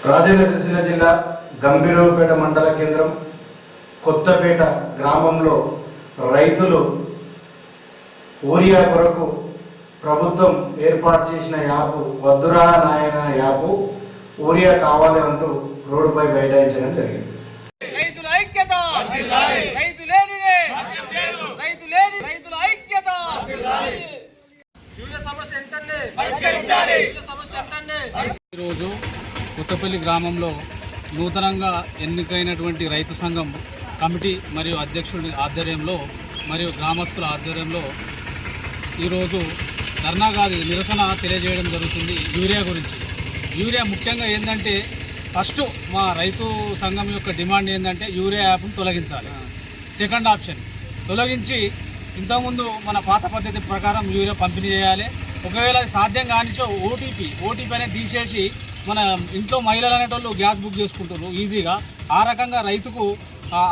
రాజన్న సిరిసిల్ల జిల్లా గంభీరావుపేట మండల కేంద్రం కొత్తపేట గ్రామంలో రైతులు ఊరియా కొరకు ప్రభుత్వం ఏర్పాటు చేసిన యాప్ వద్దురా నాయన యాప్ ఊరియా కావాలి అంటూ రోడ్డుపై బైఠాయించడం జరిగింది. రైతుల ఐక్యత రైతులేనిదే రైతులేని రైతుల ఐక్యత యూరియా సమస్య ఏంటంటే పరిష్కరించాలి. సమస్య ఏంటంటే ఈరోజు కొత్తపల్లి గ్రామంలో నూతనంగా ఎన్నికైనటువంటి రైతు సంఘం కమిటీ మరియు అధ్యక్షుడి ఆధ్వర్యంలో మరియు గ్రామస్తుల ఆధ్వర్యంలో ఈరోజు ధర్నాగాది నిరసన తెలియజేయడం జరుగుతుంది. యూరియా గురించి యూరియా ముఖ్యంగా ఏంటంటే ఫస్ట్ మా రైతు సంఘం యొక్క డిమాండ్ ఏంటంటే యూరియా యాప్ను తొలగించాలి. సెకండ్ ఆప్షన్ తొలగించి ఇంతకుముందు మన పాత పద్ధతి ప్రకారం యూరియా పంపిణీ చేయాలి. ఒకవేళ సాధ్యం కానిచో ఓటీపీ అనేది తీసేసి మన ఇంట్లో మహిళలు అనేటోళ్ళు గ్యాస్ బుక్ చేసుకుంటారు ఈజీగా. ఆ రకంగా రైతుకు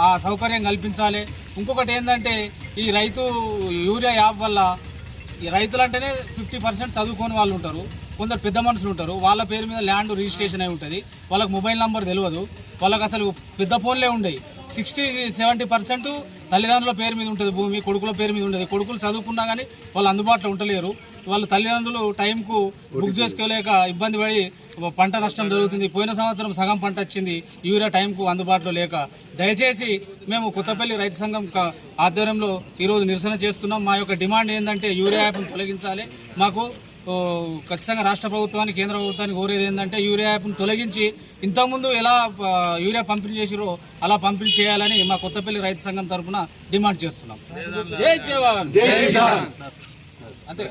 ఆ సౌకర్యం కల్పించాలి. ఇంకొకటి ఏంటంటే ఈ రైతు యూరియా యాప్ వల్ల ఈ రైతులంటేనే 50% చదువుకొని వాళ్ళు ఉంటారు, కొందరు పెద్ద మనుషులు ఉంటారు. వాళ్ళ పేరు మీద ల్యాండ్ రిజిస్ట్రేషన్ అయి ఉంటుంది, వాళ్ళకి మొబైల్ నెంబర్ తెలియదు, వాళ్ళకి అసలు పెద్ద ఫోన్లే ఉండేవి. 60-70% తల్లిదండ్రుల పేరు మీద ఉంటుంది భూమి, కొడుకుల పేరు మీద ఉంటుంది. కొడుకులు చదువుకున్నా కానీ వాళ్ళు అందుబాటులో ఉండలేరు. వాళ్ళ తల్లిదండ్రులు టైంకు బుక్ చేసుకోలేక ఇబ్బంది పడి పంట నష్టం జరుగుతుంది. పోయిన సంవత్సరం సగం పంట వచ్చింది యూరియా టైంకు అందుబాటులో లేక. దయచేసి మేము కొత్తపల్లి రైతు సంఘం ఆధ్వర్యంలో ఈరోజు నిరసన చేస్తున్నాం. మా యొక్క డిమాండ్ ఏంటంటే యూరియా యాప్ను తొలగించాలి. మాకు ఖచ్చితంగా రాష్ట్ర ప్రభుత్వానికి కేంద్ర ప్రభుత్వానికి కోరేది ఏంటంటే యూరియా యాప్ను తొలగించి ఇంతకుముందు ఎలా యూరియా పంపిణీ చేసిరో అలా పంపిణీ చేయాలని మా కొత్తపల్లి రైతు సంఘం తరఫున డిమాండ్ చేస్తున్నాం. జై జవాన్, జై కిసాన్. అంతే.